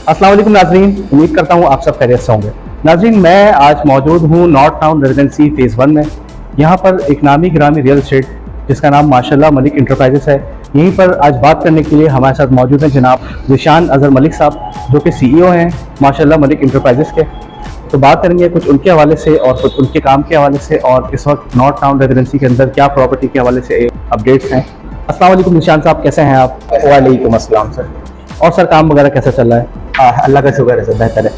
अस्सलाम वालेकुम नाजरीन, उम्मीद करता हूँ आप सब खैरियत से होंगे। नाजरीन, मैं आज मौजूद हूँ नॉर्थ टाउन रेजिडेंसी फेज़ 1 में। यहाँ पर एक नामी गिरामी रियल एस्टेट जिसका नाम माशाल्लाह मलिक इंटरप्राइजेस है। यहीं पर आज बात करने के लिए हमारे साथ मौजूद हैं जनाब ज़ीशान अज़हर मलिक साहब, जो कि CEO हैं माशाल्लाह मलिक इंटरप्राइजेस के। तो बात करेंगे कुछ उनके हवाले से और कुछ उनके काम के हवाले से, और इस वक्त नॉर्थ टाउन रेजिडेंसी के अंदर क्या प्रॉपर्टी के हवाले से अपडेट्स हैं। अस्सलाम वालेकुम ज़ीशान साहब, कैसे हैं आप? वालेकुम अस्सलाम सर। और सर, काम वगैरह कैसा चल रहा है? अल्लाह का शुक्र है सर, बेहतर है।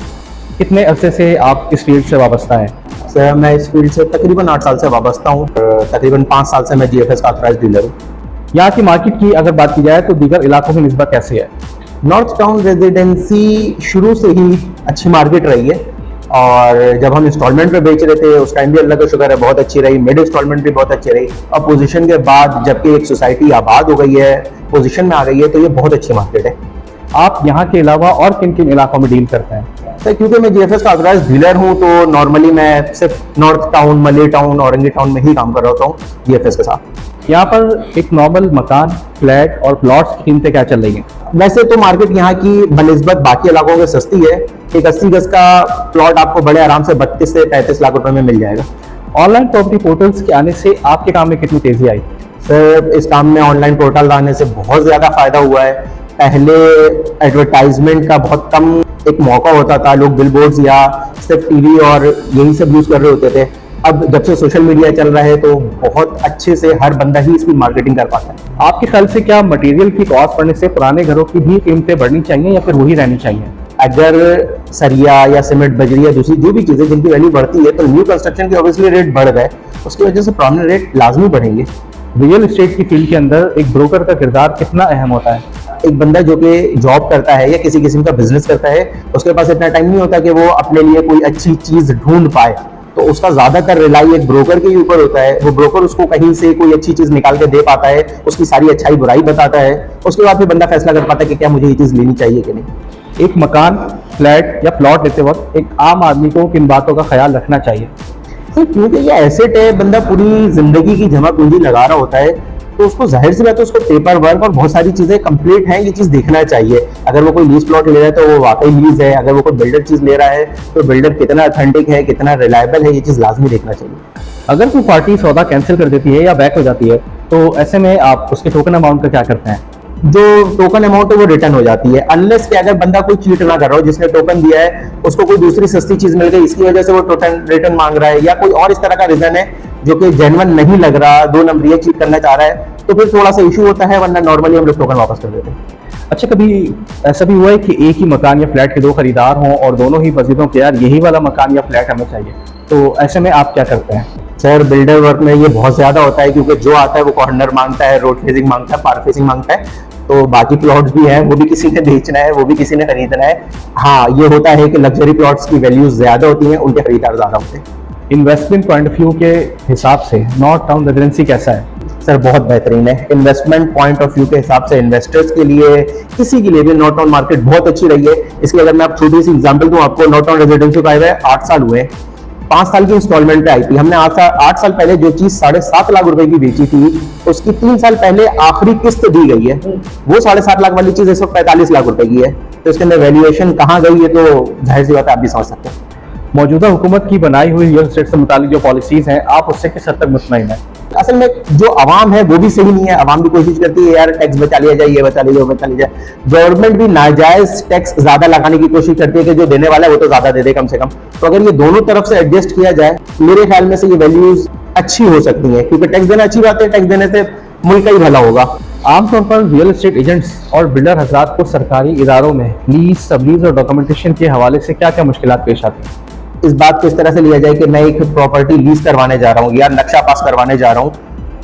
कितने अरसे से आप इस फील्ड से वाबस्ता हैं? सर मैं इस फील्ड से तकरीबन 8 साल से वाबस्ता हूँ। तकरीबन 5 साल से मैं GFS का ऑथराइज्ड डीलर हूँ। यहाँ की मार्केट की अगर बात की जाए तो दीगर इलाकों की निस्बत कैसी है? नॉर्थ टाउन रेजिडेंसी शुरू से ही अच्छी मार्केट रही है, और जब हम इंस्टॉलमेंट पे बेच रहे थे उस टाइम भी अल्लाह का शुक्र है बहुत अच्छी रही। मिड इंस्टॉलमेंट भी बहुत अच्छी रही। अब पोजीशन के बाद जबकि एक सोसाइटी आबाद हो गई है, पोजीशन में आ गई है, तो ये बहुत अच्छी मार्केट है। आप यहाँ के अलावा और किन किन इलाकों में डील करते हैं? सर क्योंकि मैं GFS का ऑथराइज्ड डीलर हूँ, तो नॉर्मली मैं सिर्फ नॉर्थ टाउन, मले टाउन, औरंगी टाउन में ही काम कर रहा हूँ GFS के साथ। यहाँ पर एक नॉर्मल मकान, फ्लैट और प्लॉट्स की कीमतें क्या चल रही हैं? वैसे तो मार्केट यहाँ की बनिस्बत बाकी इलाकों के सस्ती है। एक 80 गज का प्लॉट आपको बड़े आराम से 32 से 35 लाख रुपए में मिल जाएगा। ऑनलाइन प्रॉपर्टी पोर्टल्स के आने से आपके काम में कितनी तेजी आई? सर इस काम में ऑनलाइन पोर्टल आने से बहुत ज़्यादा फायदा हुआ है। पहले एडवर्टाइजमेंट का बहुत कम एक मौका होता था, लोग बिलबोर्ड्स या सिर्फ टीवी और यही सब यूज़ कर रहे होते थे। अब जब से सोशल मीडिया चल रहा है तो बहुत अच्छे से हर बंदा ही इसकी मार्केटिंग कर पाता है। आपके ख्याल से क्या मटेरियल की कॉस्ट बढ़ने से पुराने घरों की भी कीमतें बढ़नी चाहिए या फिर वही रहनी चाहिए? अगर सरिया या सीमेंट, बजरी या दूसरी जो भी चीज़ें जिनकी वैल्यू बढ़ती है, तो न्यू कंस्ट्रक्शन के ऑब्वियसली रेट बढ़ गए, उसकी वजह से पुराने रेट लाजमी बढ़ेंगे। रियल एस्टेट की फील्ड के अंदर एक ब्रोकर का किरदार कितना अहम होता है? एक बंदा जो कि जॉब करता है या किसी किस्म का बिजनेस करता है, उसके पास इतना टाइम नहीं होता कि वो अपने लिए कोई अच्छी चीज ढूंढ पाए, तो उसका ज्यादातर रिलाई एक ब्रोकर के ऊपर होता है। वो ब्रोकर उसको कहीं से कोई अच्छी चीज निकाल के दे पाता है, उसकी सारी अच्छाई बुराई बताता है, उसके बाद फिर बंदा फैसला कर पाता है कि क्या मुझे ये चीज लेनी चाहिए कि नहीं। एक मकान, फ्लैट या प्लॉट लेते वक्त एक आम आदमी को किन बातों का ख्याल रखना चाहिए? तो क्योंकि ये एसेट है, बंदा पूरी जिंदगी की जमा पूंजी लगा रहा होता है, तो उसको जाहिर सी बात है उसको पेपर वर्क और बहुत सारी चीजें कंप्लीट हैं, ये चीज देखना चाहिए। अगर वो कोई लीज प्लॉट ले रहा है तो वो वाकई लीज है, अगर वो कोई बिल्डर चीज ले रहा है तो बिल्डर कितना अथेंटिक है, कितना रिलायबल है, ये चीज लाजमी देखना चाहिए। अगर कोई पार्टी सौदा कैंसिल कर देती है या बैक हो जाती है, तो ऐसे में आप उसके टोकन अमाउंट का क्या करते हैं? जो टोकन अमाउंट है वो रिटर्न हो जाती है, अनलेस कि अगर बंदा कोई चीट ना कर रहा हो, जिसने टोकन दिया है उसको कोई दूसरी सस्ती चीज मिल गई, इसकी वजह से वो टोकन रिटर्न मांग रहा है, या कोई और इस तरह का रीजन है जो कि जेन्युइन नहीं लग रहा, 2 नंबरिया चीट करना चाह रहा है, तो फिर थोड़ा सा इशू होता है, वरना नॉर्मली हम लोग टोकन वापस कर देते हैं। अच्छा, कभी ऐसा भी हुआ है कि एक ही मकान या फ्लैट के 2 खरीदार हों और दोनों ही वजीफों के यार यही वाला मकान या फ्लैट हमें चाहिए, तो ऐसे में आप क्या करते हैं? सर बिल्डर वर्क में ये बहुत ज्यादा होता है, क्योंकि जो आता है वो कॉर्नर मांगता है, रोड फेसिंग मांगता है, पार्क फेसिंग मांगता है, तो बाकी प्लॉट्स भी हैं, वो भी किसी ने बेचना है, वो भी किसी ने खरीदना है। हाँ, ये होता है कि लग्जरी प्लॉट्स की वैल्यूज ज्यादा होती हैं, उनके खरीदार ज्यादा होते हैं। इन्वेस्टमेंट पॉइंट ऑफ व्यू के हिसाब से नॉर्थ टाउन रेजिडेंसी कैसा है? सर बहुत बेहतरीन है। इन्वेस्टमेंट पॉइंट ऑफ व्यू के हिसाब से इन्वेस्टर्स के लिए, किसी के लिए भी नॉर्थ टाउन मार्केट बहुत अच्छी रही है। इसकी अगर मैं आप छोटी सी एग्जांपल दूं आपको, नॉर्थ टाउन रेजिडेंसी को आए हुए 8 साल हुए, 5 साल की इंस्टॉलमेंट पे आई थी। हमने 8 साल पहले जो चीज 7.5 लाख रुपए की बेची थी, उसकी 3 साल पहले आखिरी किस्त दी गई है। वो 7.5 लाख वाली चीज इस वक्त 45 लाख रुपए की है, तो इसके अंदर वैल्यूएशन कहाँ गई है, तो जाहिर सी बात है आप भी समझ सकते हैं। मौजूदा हुकूमत की बनाई हुई रियल एस्टेट से मुतालिक जो पॉलिसीज हैं, आप उससे किस हद तक मुतमईन है? असल में जो आवाम है वो भी सही नहीं है। आवाम भी कोशिश करती है यार टैक्स बचा लिया जाए, ये बचा लिया, वो बचा लिया जाए। गवर्नमेंट भी नाजायज टैक्स ज्यादा लगाने की कोशिश करती है कि जो देने वाला है वो तो ज्यादा दे दे कम से कम। तो अगर ये दोनों तरफ से एडजस्ट किया जाए, मेरे ख्याल में से ये वैल्यूज अच्छी हो सकती है, क्योंकि टैक्स देना अच्छी बात है, टैक्स देने से मुल्क का ही भला होगा। आमतौर पर रियल एस्टेट एजेंट्स और बिल्डर हजरात को सरकारी इदारों में लीज, सबलीज और डॉक्यूमेंटेशन के हवाले से क्या क्या मुश्किलात पेश आती हैं? इस बात को इस तरह से लिया जाए कि मैं एक प्रॉपर्टी लीज करवाने जा रहा हूँ या नक्शा पास करवाने जा रहा हूँ,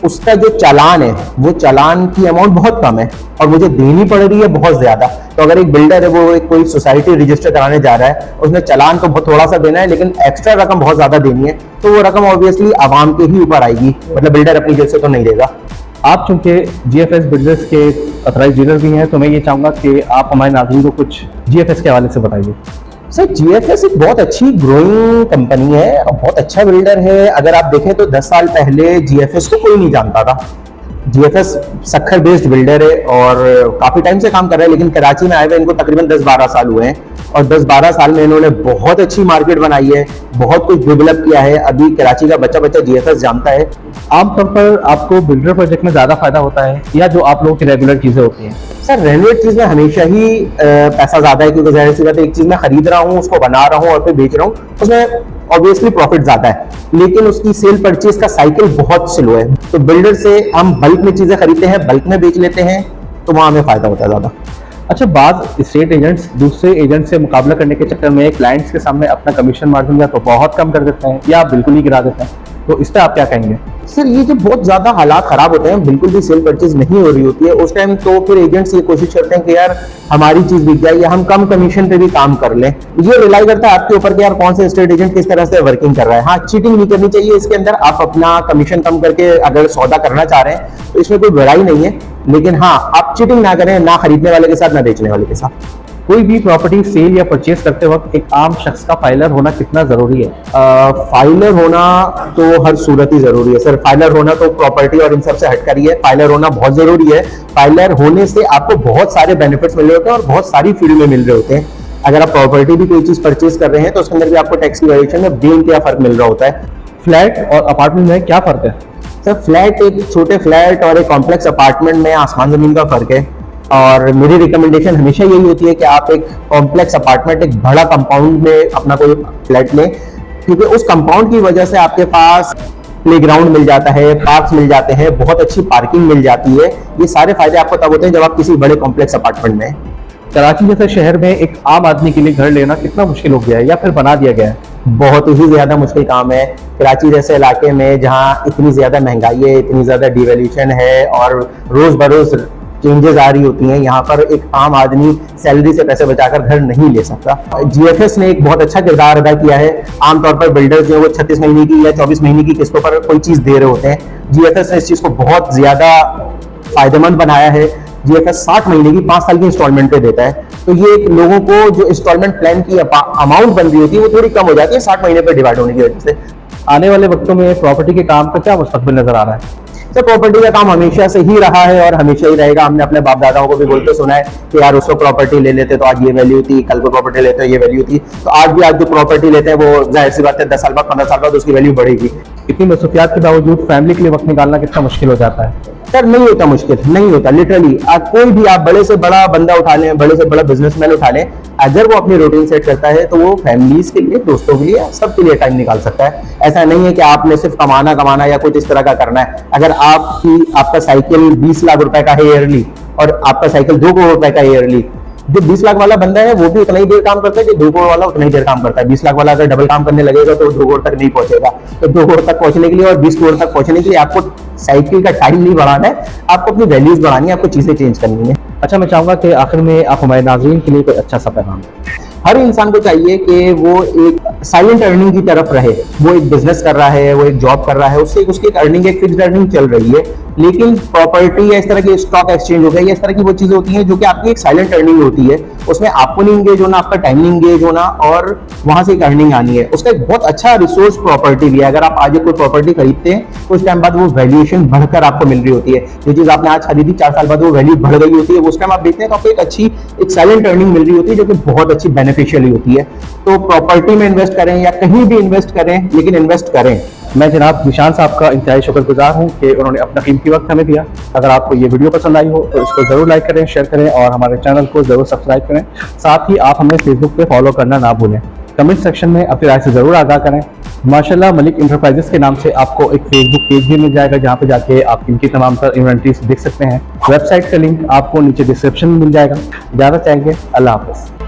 उसका जो चालान है वो चालान की अमाउंट बहुत कम है और मुझे देनी पड़ रही है बहुत ज्यादा। तो अगर एक बिल्डर है वो एक कोई सोसाइटी रजिस्टर कराने जा रहा है, उसने चालान तो बहुत थोड़ा सा देना है, लेकिन एक्स्ट्रा रकम बहुत ज्यादा देनी है, तो वो रकम ऑब्वियसली आवाम के ही ऊपर आएगी, मतलब बिल्डर अपनी जेब से तो नहीं देगा। आप चूंकि GFS बिल्डर्स के ऑथराइज्ड डीलर भी हैं, तो मैं ये चाहूंगा कि आप हमारे नाज़रीन को कुछ GFS के हवाले से बताइए। सर GFS एक बहुत अच्छी ग्रोइंग कंपनी है और बहुत अच्छा बिल्डर है। अगर आप देखें तो 10 साल पहले GFS को कोई नहीं जानता था। GFS सक्खर बेस्ड बिल्डर है और काफी टाइम से काम कर रहा है, लेकिन कराची में आए हुए इनको तकरीबन 10-12 साल हुए हैं और 10-12 साल में इन्होंने बहुत अच्छी मार्केट बनाई है, बहुत कुछ डेवलप किया है। अभी कराची का बच्चा बच्चा GFS जानता है। आमतौर पर आपको बिल्डर प्रोजेक्ट में ज्यादा फायदा होता है या जो आप लोगों की रेगुलर चीजें होती हैं? सर रेनोवेट चीज में हमेशा ही पैसा ज्यादा है, क्योंकि जाहिर सी बात है एक चीज मैं खरीद रहा हूँ, उसको बना रहा हूँ और फिर बेच रहा हूँ, उसमें ऑब्वियसली प्रॉफिट ज्यादा है, लेकिन उसकी सेल परचेज का साइकिल बहुत स्लो है। तो बिल्डर से हम बल्क में चीजें खरीदते हैं, बल्क में बेच लेते हैं, तो वहां हमें फायदा होता है ज्यादा। अच्छा, बाज़ स्टेट एजेंट्स दूसरे एजेंट से मुकाबला करने के चक्कर में क्लाइंट्स के सामने अपना कमीशन मार्जिन या तो बहुत कम कर देते हैं या बिल्कुल ही गिरा देते हैं, तो इस पर आप क्या कहेंगे? सर ये जब बहुत ज्यादा हालात खराब होते हैं, बिल्कुल भी सेल परचेज नहीं हो रही होती है, उस टाइम तो फिर एजेंट्स ये कोशिश करते हैं कि यार हमारी चीज बिक जाए या हम कम कमीशन पे भी काम कर लें। ये रिलाई करता है आपके ऊपर कि यार कौन सा स्टेट एजेंट किस तरह से वर्किंग कर रहा है। हाँ, चीटिंग नहीं करनी चाहिए इसके अंदर, आप अपना कमीशन कम करके अगर सौदा करना चाह रहे हैं तो इसमें कोई बुराई नहीं है, लेकिन हाँ आप चीटिंग ना करें, ना खरीदने वाले के साथ ना बेचने वाले के साथ। कोई भी प्रॉपर्टी सेल या परचेज करते वक्त एक आम शख्स का फाइलर होना कितना जरूरी है? फाइलर होना तो हर सूरत ही जरूरी है सर। फाइलर होना तो प्रॉपर्टी और इन सब से हटकर ही है, फाइलर होना बहुत जरूरी है। फाइलर होने से आपको बहुत सारे बेनिफिट्स मिल रहे होते हैं और बहुत सारी फील्ड में मिल रहे होते हैं। अगर आप प्रॉपर्टी भी कोई चीज परचेज कर रहे हैं तो उसके अंदर भी आपको टैक्स की वैल्यूएशन में बेइंतहा फर्क मिल रहा होता है। फ्लैट और अपार्टमेंट में क्या फर्क है? सर फ्लैट, एक छोटे फ्लैट और एक कॉम्प्लेक्स अपार्टमेंट में आसमान जमीन का फर्क है, और मेरी रिकमेंडेशन हमेशा यही होती है कि आप एक कॉम्प्लेक्स अपार्टमेंट, एक बड़ा कंपाउंड में अपना कोई फ्लैट लें, क्योंकि उस कंपाउंड की वजह से आपके पास प्लेग्राउंड मिल जाता है, पार्क्स मिल जाते हैं, बहुत अच्छी पार्किंग मिल जाती है। ये सारे फायदे आपको तब होते हैं जब आप किसी बड़े कॉम्प्लेक्स अपार्टमेंट में हैं। कराची जैसे शहर में एक आम आदमी के लिए घर लेना कितना मुश्किल हो गया है या फिर बना दिया गया है? बहुत ही ज्यादा मुश्किल काम है। कराची जैसे इलाके में जहाँ इतनी ज्यादा महंगाई है, इतनी ज्यादा डिवैल्यूएशन है और रोज बरोज चेंजेस आ रही होती हैं, यहाँ पर एक आम आदमी सैलरी से पैसे बचाकर घर नहीं ले सकता। GFS ने एक बहुत अच्छा किरदार अदा किया है। आमतौर पर बिल्डर्स जो है वो 36 महीने की या 24 महीने की किस्तों पर कोई चीज दे रहे होते हैं। GFS ने इस चीज को बहुत ज्यादा फायदेमंद बनाया है। GFS 60 महीने की 5 साल की इंस्टॉलमेंट पे देता है, तो ये एक लोगों को जो इंस्टॉलमेंट प्लान की अमाउंट बन रही होती है वो थोड़ी कम हो जाती है 60 महीने पर डिवाइड होने की वजह से। आने वाले वक्तों में प्रॉपर्टी के काम का क्या मुस्तकबिल नजर आ रहा है? तो प्रॉपर्टी का काम हमेशा से ही रहा है और हमेशा ही रहेगा। हमने अपने बाप दादाओं को भी बोलते सुना है कि यार उसको प्रॉपर्टी ले लेते तो आज ये वैल्यू थी, कल को प्रॉपर्टी लेते ये वैल्यू थी, तो आज भी आज जो प्रॉपर्टी लेते हैं वो जाहिर सी बात है 10 साल बाद 15 साल बाद उसकी वैल्यू बढ़ेगी। इतनी मसरूफियात के बावजूद फैमिली के लिए वक्त निकालना कितना मुश्किल हो जाता है? सर नहीं होता मुश्किल, नहीं होता। लिटरली कोई भी आप बड़े से बड़ा बंदा उठा लें, बड़े से बड़ा बिजनेसमैन उठा लें, अगर वो अपनी रूटीन सेट करता है तो वो फैमिलीज के लिए, दोस्तों के लिए, सबके लिए टाइम निकाल सकता है। ऐसा नहीं है कि आपने सिर्फ कमाना या कुछ इस तरह का करना है। अगर आपका साइकिल 20 लाख रुपए का है ईयरली और आपका साइकिल 2 करोड़ रुपए का ईयरली, जो 20 लाख वाला बंदा है वो भी उतना ही देर काम करता है कि 2 करोड़ वाला उतना ही देर काम करता है। 20 लाख वाला अगर डबल काम करने लगेगा तो 2 करोड़ तक नहीं पहुंचेगा। तो 2 करोड़ तक पहुंचने के लिए और 20 करोड़ तक पहुंचने के लिए आपको साइकिल का टाइम नहीं बढ़ाना है, आपको अपनी वैल्यूज बढ़ानी है, आपको चीजें चेंज करनी है। अच्छा, मैं चाहूंगा कि आखिर में आप हमारे नाज़रीन के लिए कोई अच्छा सा पैगाम दें। हर इंसान को चाहिए कि वो एक साइलेंट अर्निंग की तरफ रहे। वो एक बिजनेस कर रहा है, वो एक जॉब कर रहा है, उससे उसकी एक अर्निंग, एक फिक्स्ड अर्निंग चल रही है, लेकिन प्रॉपर्टी या इस तरह की स्टॉक एक्सचेंज हो गया या इस तरह की वो चीजें होती हैं जो कि आपकी एक साइलेंट अर्निंग होती है। उसमें आपको नहीं इंगेज होना, आपका टाइम नहीं इंगेज होना और वहां से एक अर्निंग आनी है। उसका एक बहुत अच्छा रिसोर्स प्रॉपर्टी भी है। अगर आप आज कोई प्रॉपर्टी खरीदते हैं तो उस टाइम बाद वो वैल्यूएशन बढ़कर आपको मिल रही होती है। जो चीज आपने आज खरीदी 4 साल बाद वो वैल्यू बढ़ गई होती है, उस टाइम आप देखते हैं तो आपको एक अच्छी, एक साइलेंट अर्निंग मिल रही होती है जो कि बहुत अच्छी बेनिफिशियल होती है। तो प्रॉपर्टी में इन्वेस्ट करें या कहीं भी इन्वेस्ट करें, लेकिन इन्वेस्ट करें। मैं जनाब निशान साहब का इंतहाई शुक्रगुजार हूँ कि उन्होंने अपना कीमती वक्त हमें दिया। अगर आपको ये वीडियो पसंद आई हो तो इसको ज़रूर लाइक करें, शेयर करें और हमारे चैनल को ज़रूर सब्सक्राइब करें। साथ ही आप हमें फेसबुक पे फॉलो करना ना भूलें। कमेंट सेक्शन में अपनी राय से ज़रूर आगाह करें। माशाल्लाह मलिक इंटरप्राइजेस के नाम से आपको एक फेसबुक पेज भी मिल जाएगा जहाँ पे जाके आप इनकी तमाम तर इन्वेंट्रीज देख सकते हैं। वेबसाइट का लिंक आपको नीचे डिस्क्रिप्शन में मिल जाएगा। ज़्यादा चाहेंगे। अल्लाह हाफ़िज़।